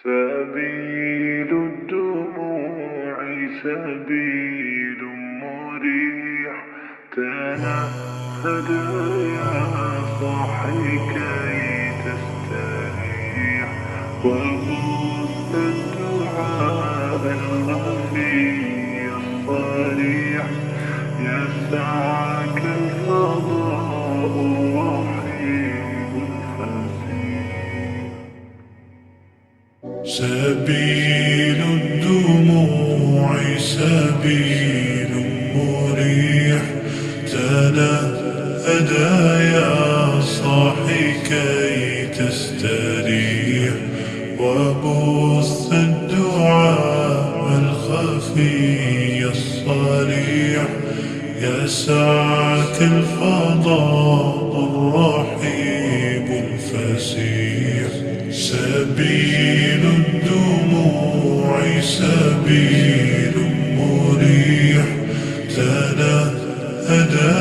سبيل الدموع سبيل مريح، تنهد يا صاحي كي تستريح، وبث الدعاء الخفي الصريح، يسعك الفضاء الرحيم الفسيح. سبيل الدموع سبيل مريح، تنهدى يا صاحي كي تستريح، وبث الدعاء الخفي الصريح، يسعك الفضاء الرحيم الفسيح. سبيل الدموع سبيل مريح، تنهدى